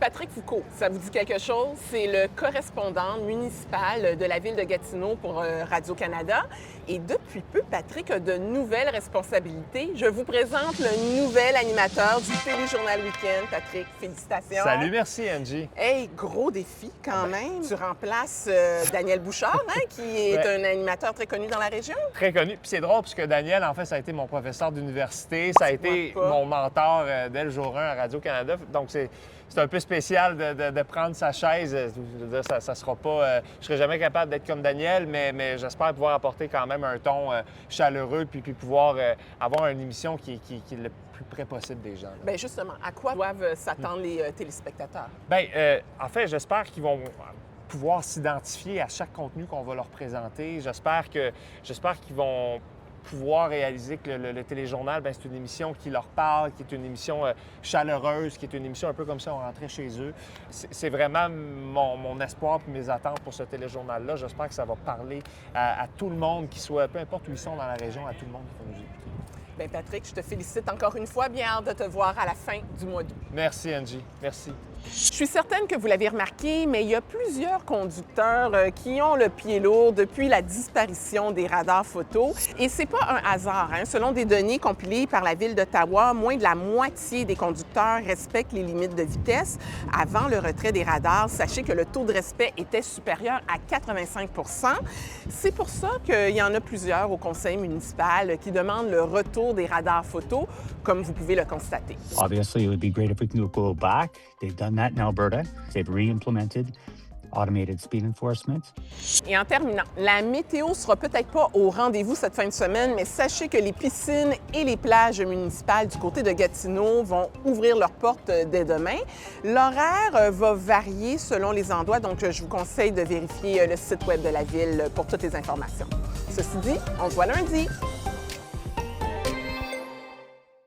Patrick Foucault, ça vous dit quelque chose? C'est le correspondant municipal de la ville de Gatineau pour Radio-Canada. Et depuis peu, Patrick a de nouvelles responsabilités. Je vous présente le nouvel animateur du Téléjournal Week-end. Patrick, félicitations. Salut, merci Angie. Hey, gros défi quand même. Tu remplaces Daniel Bouchard, hein, qui est un animateur très connu dans la région. Très connu. Puis c'est drôle, puisque Daniel, en fait, ça a été mon professeur d'université. Ça a été mon mentor dès le jour 1 à Radio-Canada. Donc, c'est un peu spécial de prendre sa chaise. Ça sera pas... je serai jamais capable d'être comme Daniel, mais j'espère pouvoir apporter quand même un ton chaleureux puis pouvoir avoir une émission qui est le plus près possible des gens. Bien, justement, à quoi doivent s'attendre les téléspectateurs? Bien, en fait, j'espère qu'ils vont pouvoir s'identifier à chaque contenu qu'on va leur présenter. J'espère qu'ils vont pouvoir réaliser que le téléjournal, bien, c'est une émission qui leur parle, qui est une émission chaleureuse, qui est une émission un peu comme si on rentrait chez eux. C'est vraiment mon espoir et mes attentes pour ce téléjournal-là. J'espère que ça va parler à tout le monde, qui soit, peu importe où ils sont dans la région, à tout le monde qui va nous écouter. Bien, Patrick, je te félicite encore une fois. Bien hâte de te voir à la fin du mois d'août. Merci, Angie. Merci. Je suis certaine que vous l'avez remarqué, mais il y a plusieurs conducteurs qui ont le pied lourd depuis la disparition des radars photo. Et c'est pas un hasard, hein? Selon des données compilées par la Ville d'Ottawa, moins de la moitié des conducteurs respectent les limites de vitesse. Avant le retrait des radars, sachez que le taux de respect était supérieur à 85 %. C'est pour ça qu'il y en a plusieurs au conseil municipal qui demandent le retour des radars photo, comme vous pouvez le constater. Obviously, it would be great if we can go back. They've done that in Alberta. They've re-implemented automated speed enforcement. Et en terminant, la météo sera peut-être pas au rendez-vous cette fin de semaine, mais sachez que les piscines et les plages municipales du côté de Gatineau vont ouvrir leurs portes dès demain. L'horaire va varier selon les endroits, donc je vous conseille de vérifier le site web de la ville pour toutes les informations. Ceci dit, on se voit lundi.